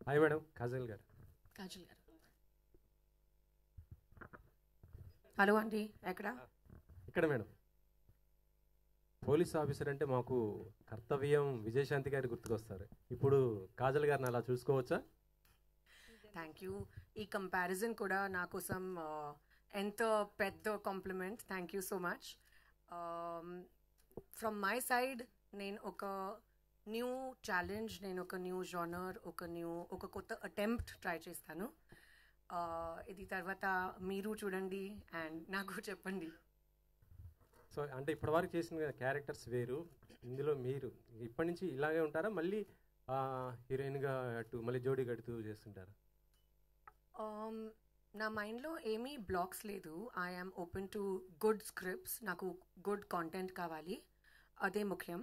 Hi madam, Kajal గారు. కాజల్ గారు. Hello అండి, ఎక్కడ? ఇక్కడ మేడం. పోలీస్ ఆఫీసర్ అంటే మాకు కర్తవ్యం విజయశాంతి గారి గుర్తుకొస్తారు. ఇప్పుడు కాజల్ గారిని అలా చూసుకోవచ్చా? Thank you. ఈ కంపారిజన్ కూడా నా కోసం ఎంత పెద్ద compliment. Thank you so much. From my side నేను ఒక న్యూ ఛాలెంజ్, నేను ఒక న్యూ జానర్, ఒక కొత్త అటెంప్ట్ ట్రై చేస్తాను. ఇది తర్వాత మీరు చూడండి అండ్ నాకు చెప్పండి. సో అంటే ఇప్పటివరకు చేసిన క్యారెక్టర్స్ వేరు, ఇందులో మీరు ఇప్పటి నుంచి ఇలాగే ఉంటారా, మళ్ళీ హీరోయిన్గా అటు మళ్ళీ జోడీ కడుతూ చేస్తుంటారా? నా మైండ్లో ఏమీ బ్లాక్స్ లేదు. I'm open to good scripts. నాకు గుడ్ కాంటెంట్ కావాలి, అదే ముఖ్యం.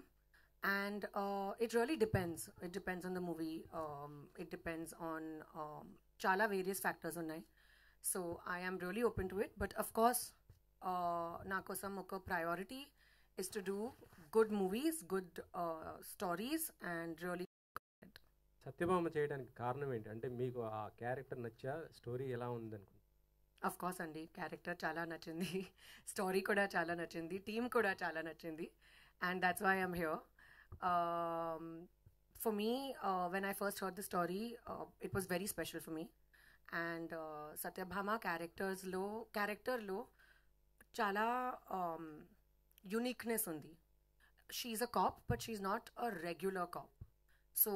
And it really depends. It depends on the movie. It depends on చాలా వేరియస్ ఫ్యాక్టర్స్ ఉన్నాయి. So I'm really open to it. But of course నా కోసం ఒక priority is to do good movies, good stories and really. Satyabhama చేయడానికి కారణం ఏంటి? అంటే మీకు ఆ క్యారెక్టర్ నచ్చా, స్టోరీ ఎలా ఉంది అనుకుంటున్నారు? అఫ్ కోర్స్ అండి, క్యారెక్టర్ చాలా నచ్చింది, స్టోరీ కూడా చాలా నచ్చింది, టీమ్ కూడా చాలా నచ్చింది. And that's why I'm here. For me, when I first heard the story, it was very special for me. And Satyabhama character-lo chala uniqueness undi. She's a cop, but she's not a regular cop. So,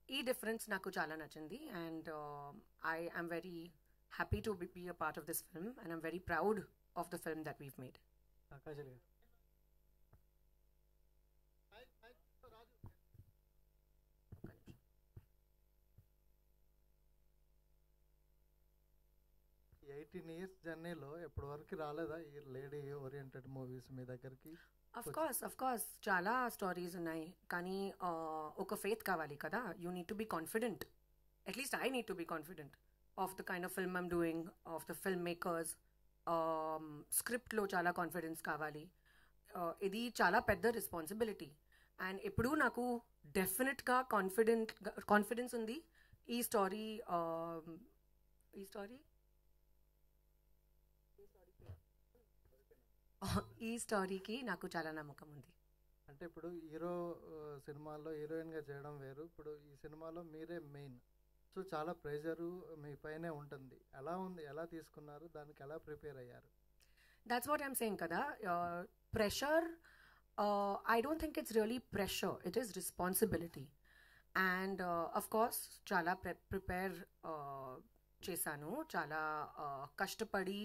ee difference naku chala nachindi. And I am very happy to be a part of this film. And I'm very proud of the film that we've made. ఆకాశల్ గారు. ఈ 18 years జర్నీలో ఎప్పటి వరకు రాలేదా ఈ lady oriented movies మీ దగ్గరికి? Of course చాలా stories ఉన్నాయి, కానీ ఒక ఫెయిత్ కావాలి కదా. You need to be confident. At least I need to be confident of the kind of film I'm doing, of the film makers. స్క్రిప్ట్లో చాలా కాన్ఫిడెన్స్ కావాలి. ఇది చాలా పెద్ద రెస్పాన్సిబిలిటీ. అండ్ ఎప్పుడూ నాకు డెఫినెట్గా కాన్ఫిడెన్స్ ఉంది. ఈ స్టోరీకి నాకు చాలా నమ్మకం ఉంది. అంటే ఇప్పుడు హీరో సినిమాల్లో హీరోయిన్గా చేయడం వేరు, ఇప్పుడు ఈ సినిమాలో మీరే మెయిన్. సో చాలా ప్రెషరు మీ పైనే ఉంటుంది. ఎలా ఉంది, ఎలా తీసుకున్నారు, దానికి ఎలా ప్రిపేర్ అయ్యారు? That's what I'm saying kada. Pressure, I don't think it's really pressure. It is responsibility. And of course, chala prepare chesanu, chala kashtapadi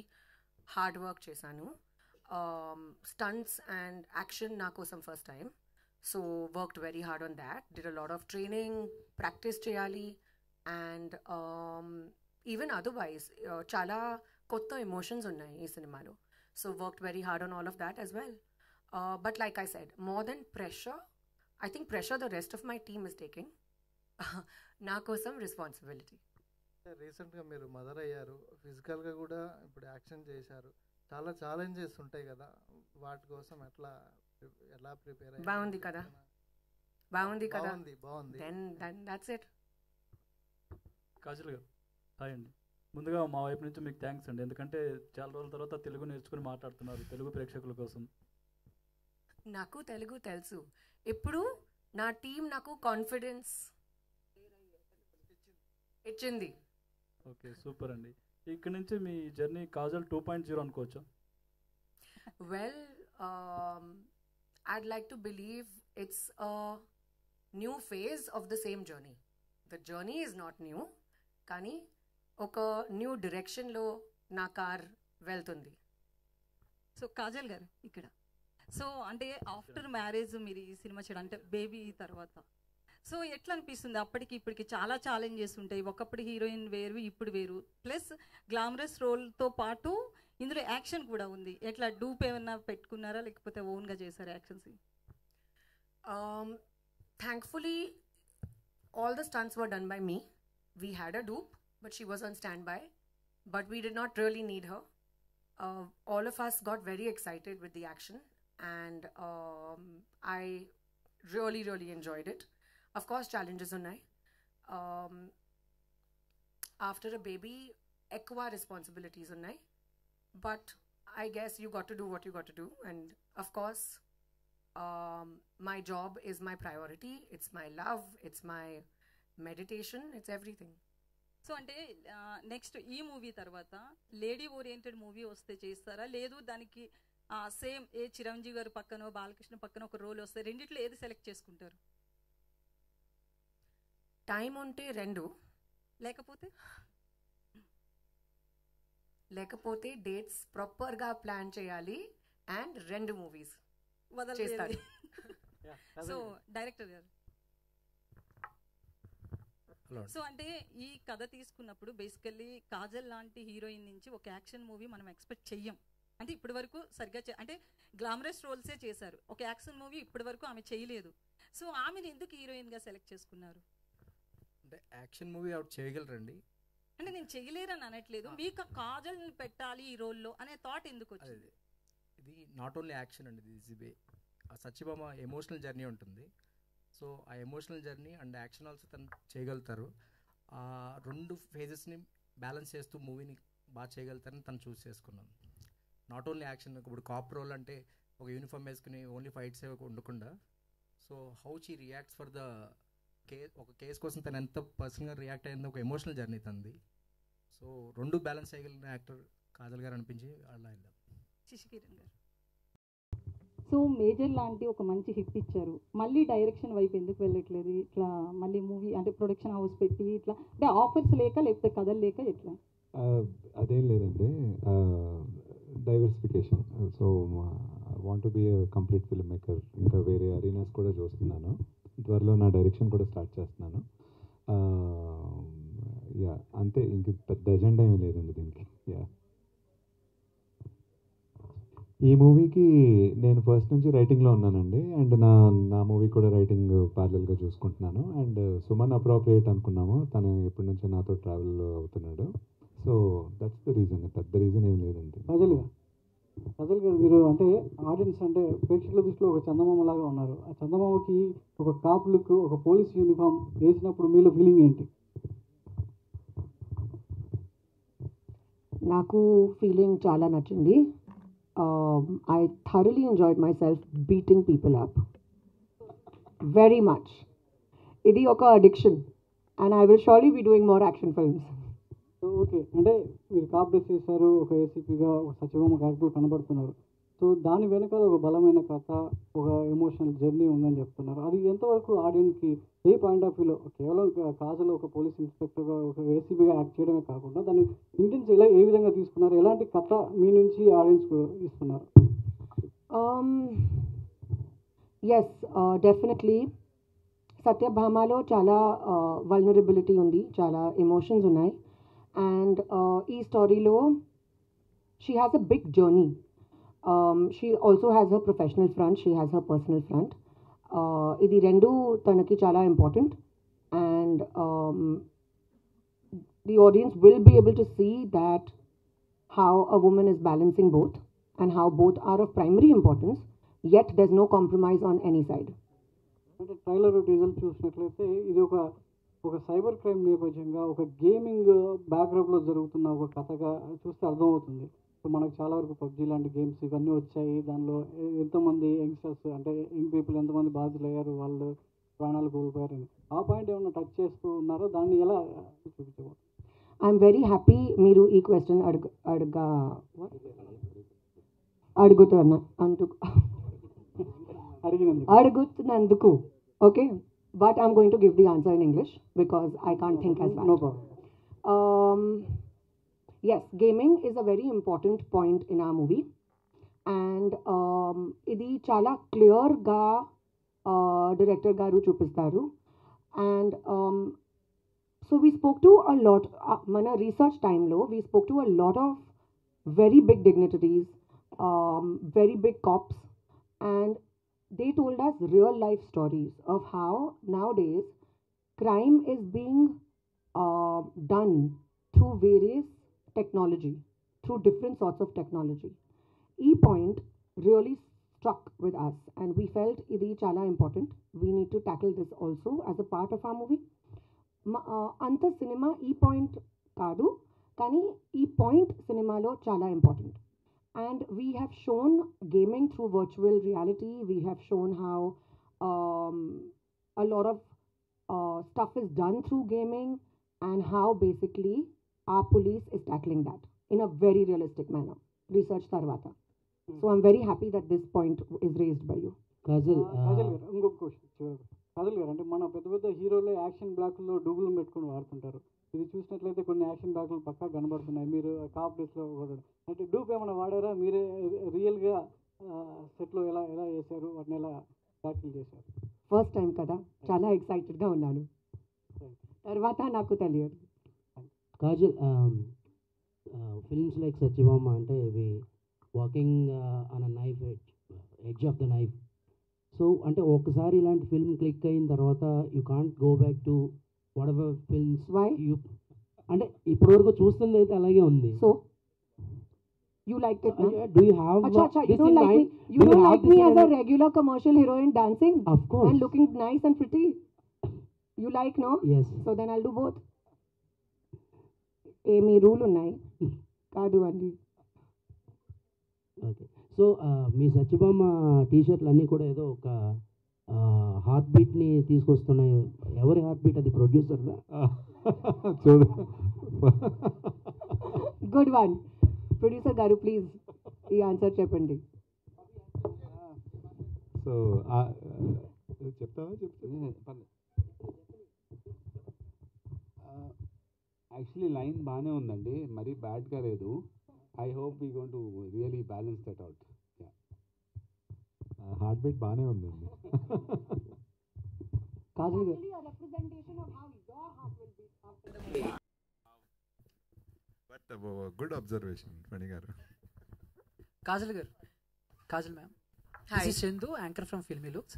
hard work chesanu. Stunts and action na kosam first time. So worked very hard on that. Did a lot of training, practice cheyali. And even otherwise, chala kotta emotions unnai ee cinemalo. So worked very hard on all of that as well. But like I said, more than pressure, I think pressure the rest of my team is taking. నా కోసం responsibility. రీసెంట్గా మీరు mother అయ్యారు, ఫిజికల్గా కూడా ఇప్పుడు action చేశారు. చాలా ఛాలెంజెస్ ఉంటాయి కదా, వాటి కోసం ఎలా ప్రిపేర్ అయ్యారు? బాగుంది కదా. బాగుంది. Then that's it. Kajal garu, hi అండి. ముందుగా మా వైపు నుంచి మీకు థ్యాంక్స్ అండి, ఎందుకంటే చాలా రోజుల తర్వాత తెలుగు నేర్చుకుని మాట్లాడుతున్నారు తెలుగు ప్రేక్షకుల కోసం. నాకు తెలుగు తెలుసు. ఇప్పుడు నా టీం నాకు కాన్ఫిడెన్స్ ఇచ్చింది. ఓకే, సూపర్ అండి. ఇక్కడ నుంచి మీ జర్నీ కాజల్ 2.0 అనుకోవచ్చా? Well, I'd like to believe it's a new phase of the same journey. The journey is not new, కానీ ఒక న్యూ డైరెక్షన్లో నా కార్ వెళ్తుంది. సో కాజల్ గారు ఇక్కడ, సో అంటే ఆఫ్టర్ మ్యారేజ్ మీరు ఈ సినిమా చేయడం అంటే బేబీ తర్వాత, సో ఎట్లా అనిపిస్తుంది? అప్పటికి ఇప్పటికి చాలా ఛాలెంజెస్ ఉంటాయి. ఒకప్పుడు హీరోయిన్ వేరు, ఇప్పుడు వేరు, ప్లస్ గ్లామరస్ రోల్తో పాటు ఇందులో యాక్షన్ కూడా ఉంది. ఎట్లా డూప్ ఏమన్నా పెట్టుకున్నారా, లేకపోతే ఓన్గా చేశారా actions? Thankfully, all the stunts were done by me. We had a dupe, but she was on standby. But we did not really need her. All of us got very excited with the action, and I really enjoyed it. Of course, challenges unnai. um, after a baby ఎక్కువ responsibilities ఉన్నాయి, but I guess you got to do what you got to do, and of course my job is my priority, it's my love, it's my meditation, it's everything. So అంటే next ఈ movie తర్వాత lady oriented movie వస్తే చేస్తారా, లేదు దానికి same ఏ చిరంజీవి గారు పక్కనో బాలకృష్ణ పక్కన ఒక రోల్ వస్తే రెండిట్లో ఏది సెలెక్ట్ చేసుకుంటారు? టైం ఉంటే రెండు, లేకపోతే డేట్స్ ప్రాపర్గా ప్లాన్ చేయాలి అండ్ రెండు మూవీస్ వదలలేదు. సో డైరెక్టర్ గారు, సో అంటే ఈ కథ తీసుకున్నప్పుడు బేసికల్లీ కాజల్ లాంటి హీరోయిన్ నుంచి ఒక యాక్షన్ మూవీ మనం ఎక్స్పెక్ట్ చెయ్యం. అంటే ఇప్పటి వరకు సరిగ్గా అంటే గ్లామరస్ రోల్సే చేశారు, ఒక యాక్షన్ మూవీ ఇప్పటి వరకు ఆమె చేయలేదు. సో ఆమెను ఎందుకు హీరోయిన్గా సెలెక్ట్ చేసుకున్నారు? అంటే యాక్షన్ మూవీ ఆవిడ చేయగలరండి. అంటే నేను చేయలేరని అనట్లేదు, మీకు కాజల్ని పెట్టాలి ఈ రోల్లో అనే థాట్ ఎందుకు వచ్చింది? ఇది నాట్ ఓన్లీ యాక్షన్ అండి, ఇది ఆ సత్యభామ ఎమోషనల్ జర్నీ ఉంటుంది. సో ఆ emotional journey and action also తను చేయగలుగుతారు. ఆ రెండు ఫేజెస్ని బ్యాలెన్స్ చేస్తూ మూవీని బాగా చేయగలుగుతారని తను చూస్ చేసుకున్నాను. నాట్ ఓన్లీ యాక్షన్, ఇప్పుడు కాప్ రోల్ అంటే ఒక యూనిఫామ్ వేసుకుని ఓన్లీ ఫైట్స్ ఉండకుండా, so how she reacts for the ఒక కేస్ కోసం తను ఎంత పర్సనల్గా రియాక్ట్ అయిందో ఒక ఎమోషనల్ జర్నీ తంది. సో రెండు బ్యాలెన్స్ చేయగలిగిన యాక్టర్ కాజల్ గారు అనిపించి అలా వెళ్ళాం. శశికిరణ్ గారు, సో మేజర్ లాంటి ఒక మంచి హిట్ ఇచ్చారు, మళ్ళీ డైరెక్షన్ వైపు ఎందుకు వెళ్ళట్లేదు? ఇట్లా మళ్ళీ మూవీ అంటే ప్రొడక్షన్ హౌస్ పెట్టి ఇట్లా అంటే ఆఫర్స్ లేక లేకపోతే కథలు లేక ఎట్లా? అదేం లేదండి, diversification. So want to be complete film maker. ఇంకా వేరే అరీనాస్ కూడా చూస్తున్నాను, త్వరలో నా డైరెక్షన్ కూడా స్టార్ట్ చేస్తున్నాను. యా అంతే, ఇంక పెద్ద ఎజెండా ఏమీ లేదండి దీనికి. యా ఈ మూవీకి నేను ఫస్ట్ నుంచి రైటింగ్లో ఉన్నానండి, అండ్ నా మూవీ కూడా రైటింగ్ ప్యారలల్గా చూసుకుంటున్నాను. అండ్ సుమన్ అప్రోప్రియేట్ అనుకున్నాము, తను ఎప్పటి నుంచో నాతో ట్రావెల్ అవుతున్నాడు. సో దట్స్ ద రీజన్, పెద్ద రీజన్ ఏం లేదండి. కజల్ గారు, మీరు అంటే ఆడియన్స్ అంటే ప్రేక్షకుల దృష్టిలో ఒక చందమామలాగా ఉన్నారు. ఆ చందమామకి ఒక కాప్ లుక్, ఒక పోలీస్ యూనిఫామ్ వేసినప్పుడు మీలో ఫీలింగ్ ఏంటి? నాకు ఫీలింగ్ చాలా నచ్చింది. I thoroughly enjoyed myself beating people up. Very much. Idi oka addiction, and I will surely be doing more action films. So okay, అంటే మీరు కాప్ డ్రెస్ చేశారు, ఒక ఏసీపీగా ఒక సత్యభామ క్యారెక్టర్ కనబడుతున్నారు. సో దాని వెనకాల ఒక బలమైన కథ, ఒక ఎమోషనల్ జర్నీ ఉందని చెప్తున్నారు. అది ఎంతవరకు ఆడియన్స్కి ఏ పాయింట్ ఆఫ్ వ్యూలో కేవలం కాజల్ ఒక పోలీస్ ఇన్స్పెక్టర్గా ఒక ఏసీబీగా యాక్ట్ చేయడమే కాకుండా దాని ఇంటెన్స్ ఏ విధంగా తీసుకున్నారు, ఎలాంటి కథ మీ నుంచి ఆడియన్స్కు ఇస్తున్నారు? ఎస్, డెఫినెట్లీ సత్యభామలో చాలా వల్నరబిలిటీ ఉంది, చాలా ఎమోషన్స్ ఉన్నాయి. అండ్ ఈ స్టోరీలో she has a big journey. She also has her professional front, she has her personal front. Idi rendu tanaki chala important, and the audience will be able to see that how a woman is balancing both and how both are of primary importance, yet there's no compromise on any side. అంటే trailer teaser చూసినట్లయితే ఇది ఒక cyber crime నేపథ్యంగా ఒక gaming బ్యాక్గ్రౌండ్లో జరుగుతున్న ఒక కథగా చూస్తే అర్థమవుతుంది. సో మనకు చాలా వరకు పబ్జీ లాంటి గేమ్స్ ఇవన్నీ వచ్చాయి, దానిలో ఎంతోమంది యంగ్స్టర్స్ అంటే యంగ్ పీపుల్ ఎంతమంది బాధితులయ్యారు, వాళ్ళు ప్రాణాలు కోల్పోయారని ఆ పాయింట్ ఏమైనా టచ్ చేస్తూ ఉన్నారో, దాన్ని ఎలా చూపించబోతున్నారు? ఐఎమ్ వెరీ హ్యాపీ మీరు ఈ క్వశ్చన్ అడుగుతున్నందుకు. Okay, but I'm going to give the answer in English because I can't think as fast. No problem. Yes, gaming is a very important point in our movie, and ఇది చాలా క్లియర్గా director గారు చూపిస్తారు. And so we spoke to a lot, మన research టైంలో we spoke to a lot of very big dignitaries, very big cops, and they told us real life stories of how nowadays crime is being done through various technology, through different sorts of technology. E point really struck with us, and we felt idi chala important. We need to tackle this also as a part of our movie. అంత cinema ఈ point కాదు, కానీ ఈ point సినిమాలో చాలా important. And we have shown gaming through virtual reality, we have shown how a lot of stuff is done through gaming, and how basically our police is tackling that in a very realistic manner. Research tarvata. So I'm very happy that this point is raised by you. Kajal గారు ఇంకొక question చివరికి. కాజల్ గారు అంటే మన పెద్ద పెద్ద హీరోలే action బ్లాక్లో డూబులు పెట్టుకొని వాడుతుంటారు. ఇది చూసినట్లయితే కొన్ని యాక్షన్ బ్లాక్లు పక్కా కనబడుతున్నాయి. మీరు కాప్ డ్రెస్లో కూడా అంటే డూప్ ఏమైనా వాడారా? మీరే రియల్గా సెట్లో ఎలా ఎలా చేశారు, వాటిని ఎలా ట్యాకిల్ చేశారు? ఫస్ట్ టైం కదా, చాలా ఎక్సైటెడ్గా ఉన్నాను. తర్వాత నాకు తెలియదు. కాజల్, ఫిల్మ్స్ లైక్ సత్యభామ అంటే ఇవి walking on a knife edge of the knife. So అంటే ఒకసారి ఇలాంటి ఫిల్మ్ క్లిక్ అయిన తర్వాత you can't go back to what ever films you అంటే ఇప్పటివరకు చూస్తుంది అయితే అలాగే ఉంది. So you liked it, no? Do you have Acha, you don't like me. You don't like me as a regular commercial heroine dancing? Of course. And looking nice and pretty. You like, no? Yes. So then I'll do both. Amy rule unnai. Kaadu andi. Okay. So మీ సత్యభామ టీషర్ట్లు అన్నీ కూడా ఏదో ఒక heart బీట్ని తీసుకొస్తున్నాయి. ఎవరి heart beat అది? ప్రొడ్యూసర్దా? చూడు. Good one. Producer గారు ప్లీజ్ ఈ ఆన్సర్ చెప్పండి. సో చెప్తావా? యాక్చువల్లీ లైన్ బాగానే ఉందండి, మరీ బ్యాడ్గా లేదు. I hope we going to really balance that out. Heart beat బాగానే ఉందండి. కాజల్ గారు బట్ గుడ్ అబ్జర్వేషన్ ఫణి గారు. కాజల్ గారు, Kajal ma'am, this is Chandu, anchor from filmy looks.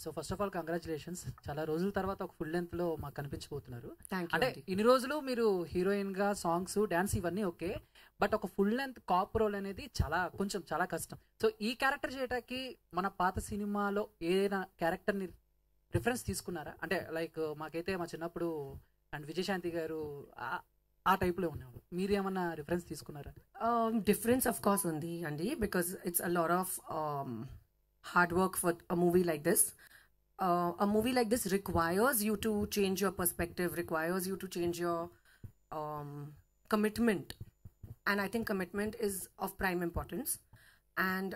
So first of all congratulations, చాలా రోజుల తర్వాత ఒక ఫుల్ లెంత్లో మాకు కనిపించబోతున్నారు. అంటే ఇన్ని రోజులు మీరు హీరోయిన్గా సాంగ్స్ డ్యాన్స్ ఇవన్నీ ఓకే, బట్ ఒక ఫుల్ లెంత్ కాప్ రోల్ అనేది చాలా కష్టం. సో ఈ క్యారెక్టర్ చేయడానికి మన పాత సినిమాలో ఏదైనా క్యారెక్టర్ని రిఫరెన్స్ తీసుకున్నారా? అంటే లైక్ మాకైతే మా చిన్నప్పుడు అండ్ విజయశాంతి గారు ఆ టైప్లో ఉండేవాళ్ళు, మీరు ఏమన్నా రిఫరెన్స్ తీసుకున్నారా? Difference of course ఉంది అండి, because it's a lot of hard work for a movie like this. A movie like this requires you to change your perspective, requires you to change your commitment, and I think commitment is of prime importance. And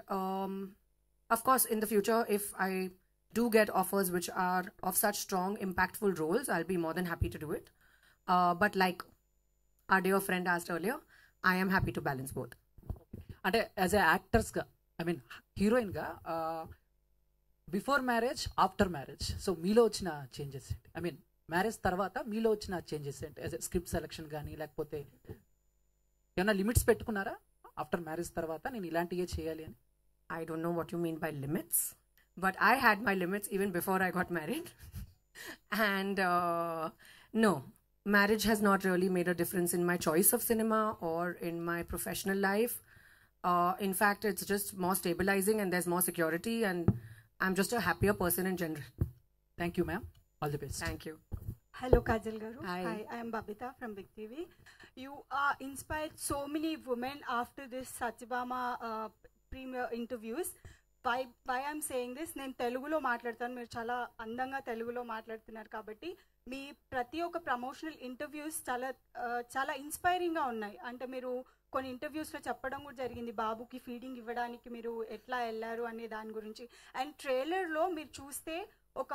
of course in the future, if I do get offers which are of such strong impactful roles, I'll be more than happy to do it. But like our dear friend asked earlier, I am happy to balance both. అంటే as a యాక్టర్స్గా, I mean హీరోయిన్గా, before marriage, after marriage, so మీలో వచ్చిన changes ఏంటి? I mean marriage తర్వాత మీలో వచ్చిన changes ఏంటి? As a script selection కానీ లేకపోతే ఏమైనా లిమిట్స్ పెట్టుకున్నారా ఆఫ్టర్ మ్యారేజ్ తర్వాత నేను ఇలాంటివే చేయాలి అని? I don't know what you mean by limits, but I had my limits even before I got married. And no, marriage has not really made a difference in my choice of cinema or in my professional life. In fact, it's just more stabilizing and there's more security, and I'm just a happier person in general. Thank you, ma'am. All the best. Thank you. Hello, Kajal Garu. Hi. I am Babita from Big TV. You inspired so many women after this Satyabama premier interviews. Why I'm saying this, నేను తెలుగులో మాట్లాడతాను, మీరు చాలా అందంగా తెలుగులో మాట్లాడుతున్నారు కాబట్టి మీ ప్రతి ఒక్క ప్రమోషనల్ ఇంటర్వ్యూస్ చాలా ఇన్స్పైరింగ్గా ఉన్నాయి. అంటే మీరు కొన్ని ఇంటర్వ్యూస్లో చెప్పడం కూడా జరిగింది, బాబుకి ఫీడింగ్ ఇవ్వడానికి మీరు ఎట్లా వెళ్ళారు అనే దాని గురించి. అండ్ ట్రైలర్లో మీరు చూస్తే ఒక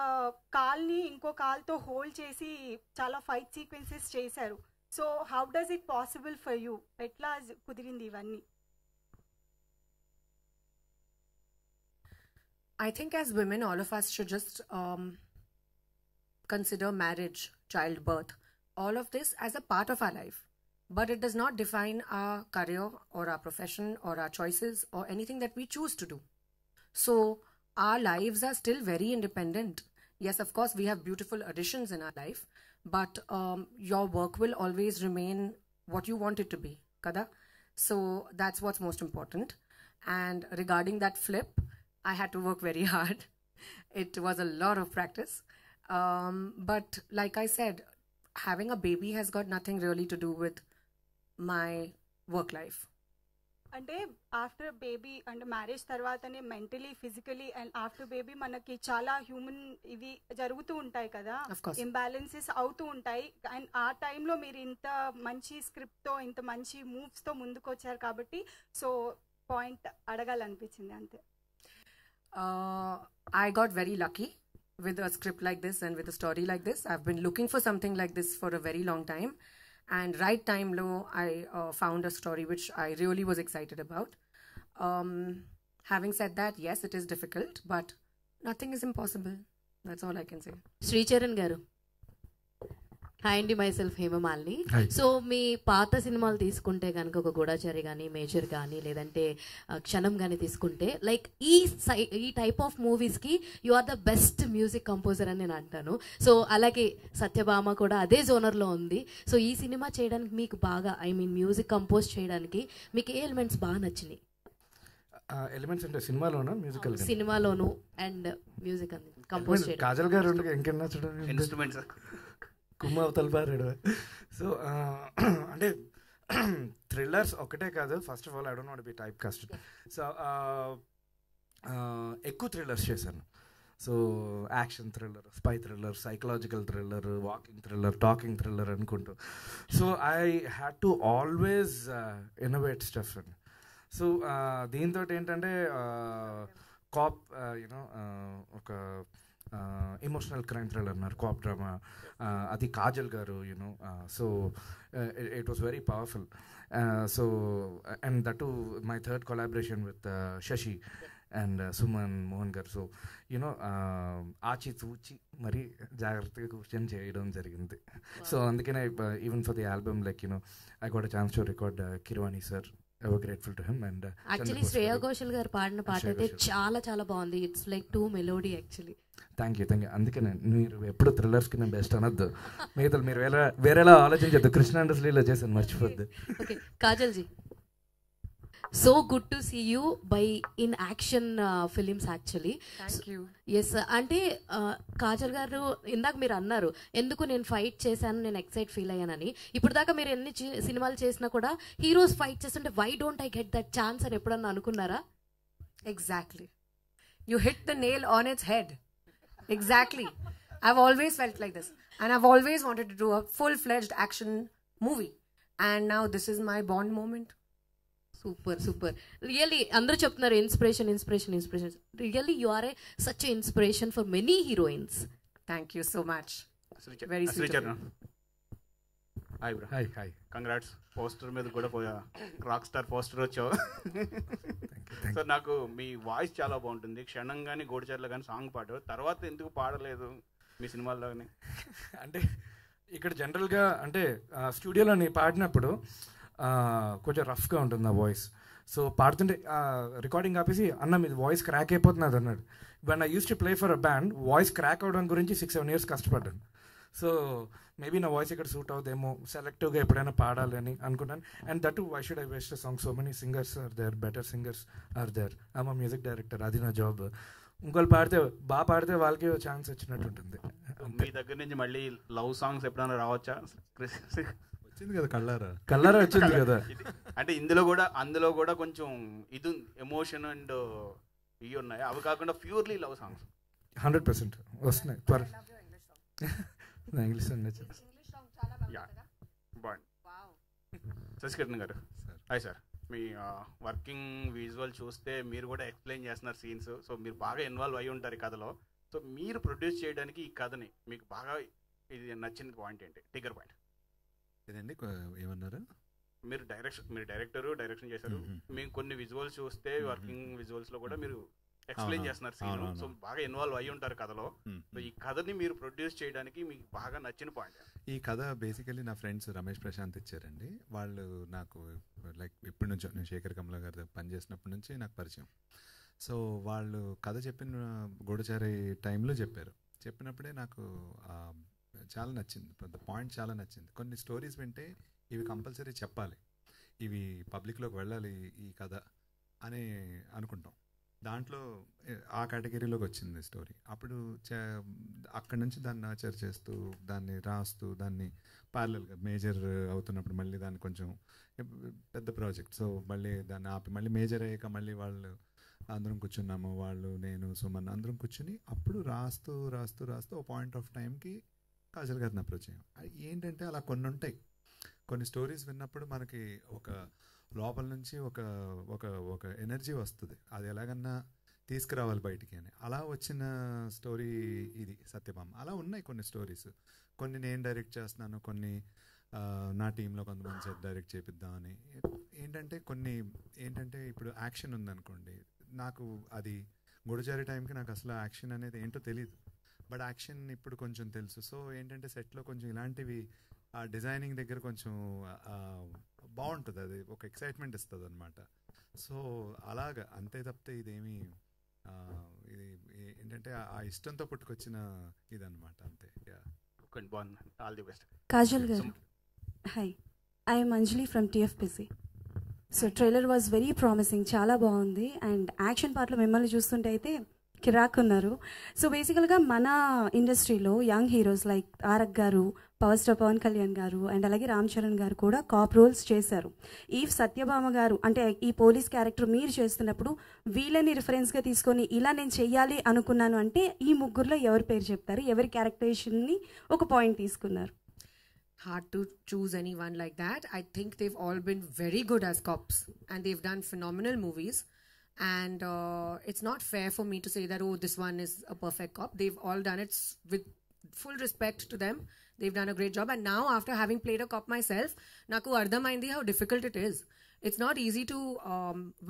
కాల్ని ఇంకో కాల్తో హోల్డ్ చేసి చాలా ఫైట్ సీక్వెన్సెస్ చేశారు. So how does it possible for you? ఎట్లా కుదిరింది ఇవన్నీ? I think as women, all of us should just consider marriage, childbirth, all of this as a part of our life. But it does not define our career or our profession or our choices or anything that we choose to do. So our lives are still very independent. Yes, of course, we have beautiful additions in our life, but your work will always remain what you want it to be, kada? So that's what's most important. And regarding that flip, I had to work very hard. It was a lot of practice. But like I said, having a baby has got nothing really to do with my work life. అంటే after baby అంటే marriage తర్వాతనే mentally physically and after baby మనకి చాలా human ఇవి జరుగుతూ ఉంటాయి కదా, imbalances అవుతూ ఉంటాయి. అండ్ ఆ టైంలో మీరు ఇంత మంచి స్క్రిప్ట్తో ఇంత మంచి మూవ్స్తో ముందుకు వచ్చారు కాబట్టి సో పాయింట్ అడగాలనిపించింది అంతే. I got very lucky with a script like this and with a story like this. I've been looking for something like this for a very long time, and right time lo I found a story which I really was excited about. Having said that, yes, it is difficult, but nothing is impossible. That's all I can say. Sricharan గారు, hi అండి, my self Hema Malini. So మీ పాత సినిమాలు తీసుకుంటే కనుక ఒక గూఢాచారి కానీ, major కానీ, లేదంటే క్షణం కానీ తీసుకుంటే లైక్ ఈ టైప్ ఆఫ్ మూవీస్కి you are the best music composer అని నేను అంటాను. సో అలాగే సత్యభామ కూడా అదే జోనర్లో ఉంది. సో ఈ సినిమా చేయడానికి మీకు బాగా మ్యూజిక్ కంపోజ్ చేయడానికి మీకు ఏ ఎలిమెంట్స్ బాగా నచ్చినాయి? ఎలిమెంట్స్ అంటే సినిమాలోనా మ్యూజికల్? సినిమాలోను అండ్ మ్యూజిక్ కంపోజ్ చేయడం. కాజల్ గారు ఇంకెన్నా చూడండి ఇన్స్ట్రుమెంట్స్ కుమ్మ అవతల పారాడు. సో అంటే థ్రిల్లర్స్ ఒకటే కాదు. First of all I don't want be type cast. So ఎక్కువ థ్రిల్లర్స్ చేశాను. So action thriller, spy thriller, psychological thriller, walking thriller, talking thriller అనుకుంటూ. So I had to always innovate stuff and so దీంతో ఏంటంటే cop you know ఒక emotional crime thriller అన్నారు, cop drama, అది Kajal garu you know. So it was very powerful. So and that to my third collaboration with Shashi and Suman Mohan గారు. So you know ఆచి తూచి మరీ జాగ్రత్తగా కూర్చొని చేయడం జరిగింది. సో అందుకనే even for the album like you know I got a chance to record Keeravani sir. Ever grateful to him. And actually Shreya Ghoshal garu paadina paata aithe చాలా బాగుంది. It's like two melody actually. Thank you. అందుకనే మీరు ఎప్పుడు థ్రిల్లర్స్కి నేను best అనొద్దు. మిగతా మీరు వేరేలా ఆలోచించద్దు. కృష్ణ ఇండస్ట్రీలో చేశాను, మర్చిపోద్దు. Okay Kajal ji, so good to see you by in action films actually. Thank you. Yes, అంటే కాజల్ గారు ఇందాక మీరు అన్నారు ఎందుకు నేను ఫైట్ చేశాను, నేను ఎక్సైట్ ఫీల్ అయ్యానని. ఇప్పుడు దాకా మీరు ఎన్ని సినిమాలు చేసినా కూడా హీరోస్ ఫైట్ చేస్తుంటే why don't I get that chance అని ఎప్పుడన్నా అనుకున్నారా? Exactly. You hit the nail on its head. Exactly. I've always felt like this. And I've always wanted to do a full-fledged action movie. And now this is my Bond moment. Super really అందరూ చెప్తున్నారు inspiration. Really you are such inspiration for many heroines. Thank you so much. Very sweet. Hi bro. Hi congrats. Poster మీద కూడా rock star poster వచ్చావు. So నాకు మీ voice చాలా బాగుంటుంది. క్షణం కానీ గోడిచర్ల కానీ సాంగ్ పాడు తర్వాత ఎందుకు పాడలేదు మీ సినిమాల్లోని? అంటే ఇక్కడ జనరల్గా అంటే స్టూడియోలో నేను పాడినప్పుడు కొంచెం రఫ్గా ఉంటుంది ఆ వాయిస్. సో పాడుతుంటే రికార్డింగ్ ఆపేసి అన్న మీ వాయిస్ క్రాక్ అయిపోతున్నది అన్నాడు. When I use to play for a band voice crack అవడం గురించి 6-7 years కష్టపడ్డాను. సో మేబీ నా వాయిస్ ఇక్కడ సూట్ అవుదేమో, సెలెక్టివ్గా ఎప్పుడైనా పాడాలి అని అనుకున్నాను. And that why should I waste a song? So many singers are there, better singers are there. I'm a music director, అది నా జాబ్. ఇంకోళ్ళు బాగా పాడితే వాళ్ళకి ఛాన్స్ వచ్చినట్టు ఉంటుంది. మీ దగ్గర నుంచి మళ్ళీ లవ్ సాంగ్స్ ఎప్పుడైనా రావచ్చా? వచ్చింది కదా కల్లారా వచ్చింది కదా. అంటే అందులో కూడా కొంచెం ఇది ఎమోషన్ అండ్ ఇవి ఉన్నాయి, అవి కాకుండా ప్యూర్లీ లవ్ సాంగ్స్ 100% వస్తున్నాయి. ఇంగ్లీష్ శశికరణ్ గారు, హాయ్ సార్. మీ వర్కింగ్ విజువల్ చూస్తే మీరు కూడా ఎక్స్ప్లెయిన్ చేస్తున్నారు సీన్స్. సో మీరు బాగా ఇన్వాల్వ్ అయి ఉంటారు ఈ కథలో. సో మీరు ప్రొడ్యూస్ చేయడానికి ఈ కథని మీకు బాగా ఇది నచ్చిన పాయింట్ ఏంటి, ట్రిగ్గర్ పాయింట్? ఏదండి ఏమన్నారు? మీరు డైరెక్షన్ చేశారు. మేము కొన్ని విజువల్స్ చూస్తే వర్కింగ్ విజువల్స్ లో కూడా మీరు ఎక్స్ప్లెయిన్ చేస్తున్నారు సీన్. సో బాగా ఇన్వాల్వ్ అయ్యి ఉంటారు కథలో. సో ఈ కథని మీరు ప్రొడ్యూస్ చేయడానికి మీకు బాగా నచ్చిన పాయింట్? ఈ కథ బేసికలీ నా ఫ్రెండ్స్ రమేష్ ప్రశాంత్ ఇచ్చారండి. వాళ్ళు నాకు లైక్ ఇప్పటి నుంచో నేను శేఖర్ కమల గారి పనిచేసినప్పటి నుంచి నాకు పరిచయం. సో వాళ్ళు కథ చెప్పిన గూఢచారి టైంలో చెప్పినప్పుడే నాకు చాలా నచ్చింది. పాయింట్ చాలా నచ్చింది. కొన్ని స్టోరీస్ వింటే ఇవి కంపల్సరీ చెప్పాలి, ఇవి పబ్లిక్లోకి వెళ్ళాలి ఈ కథ అని అనుకుంటాం. దాంట్లో ఆ కేటగిరీలోకి వచ్చింది స్టోరీ. అప్పుడు అక్కడి నుంచి దాన్ని నర్చర్ చేస్తూ దాన్ని రాస్తూ దాన్ని ప్యారలల్గా మేజర్ అవుతున్నప్పుడు మళ్ళీ దాన్ని కొంచెం పెద్ద ప్రాజెక్ట్. సో మళ్ళీ దాన్ని ఆపి మళ్ళీ మేజర్ అయ్యాక మళ్ళీ వాళ్ళు అందరం కూర్చున్నాము, వాళ్ళు నేను సుమన్ అందరం కూర్చుని అప్పుడు రాస్తూ రాస్తూ రాస్తూ ఓ పాయింట్ ఆఫ్ టైంకి కాజల్ గారిని అప్రోచ్ అయ్యాం. ఏంటంటే అలా కొన్ని ఉంటాయి, కొన్ని స్టోరీస్ విన్నప్పుడు మనకి ఒక లోపల నుంచి ఒక ఒక ఒక ఎనర్జీ వస్తుంది, అది ఎలాగన్నా తీసుకురావాలి బయటికి అని. అలా వచ్చిన స్టోరీ ఇది సత్యభామ. అలా ఉన్నాయి కొన్ని స్టోరీస్, కొన్ని నేను డైరెక్ట్ చేస్తున్నాను, కొన్ని నా టీంలో కొంతమంది చేత డైరెక్ట్ చేపిద్దామని. ఏంటంటే ఇప్పుడు యాక్షన్ ఉందనుకోండి, నాకు అది గూఢచారి టైంకి నాకు అసలు యాక్షన్ అనేది ఏంటో తెలియదు, బట్ యాక్షన్ ఇప్పుడు కొంచెం తెలుసు. సో ఏంటంటే సెట్లో కొంచెం ఇలాంటివి ఆ డిజైనింగ్ దగ్గర కొంచెం బాగుంటుంది, అది ఒక ఎక్సైట్మెంట్ ఇస్తుంది అనమాట. సో అలాగా అంతే తప్పితే ఇదేమి ఇది ఏంటంటే ఆ ఇష్టంతో పుట్టుకొచ్చిన ఇదన్నమాట అంతే. All the best. Kajal garu, hi, I'm Anjali from TFPC. So trailer was very promising, చాలా బాగుంది. అండ్ యాక్షన్ పార్ట్లో మిమ్మల్ని చూస్తుంటే అయితే కిరాక్ ఉన్నారు. సో బేసికల్గా మన ఇండస్ట్రీలో యంగ్ హీరోస్ లైక్ తారక్ గారు, పవర్ స్టార్ పవన్ కళ్యాణ్ గారు అండ్ అలాగే రామ్ చరణ్ గారు కూడా కాప్ రోల్స్ చేశారు. ఈ సత్యభామ గారు అంటే ఈ పోలీస్ క్యారెక్టర్ మీరు చేస్తున్నప్పుడు వీళ్ళని రిఫరెన్స్గా తీసుకొని ఇలా నేను చెయ్యాలి అనుకున్నాను అంటే ఈ ముగ్గురులో ఎవరి పేరు చెప్తారు, ఎవరి క్యారెక్టరేషన్ని ఒక పాయింట్ తీసుకున్నారు? Hard to choose anyone like that. I think they've all been very good as cops and they've done phenomenal movies. And it's not fair for me to say that, oh, this one is a perfect cop. They've all done it with full respect to them. They've done a great job. And now, after having played a cop myself, naku ardhamaindi how difficult it is. It's not easy to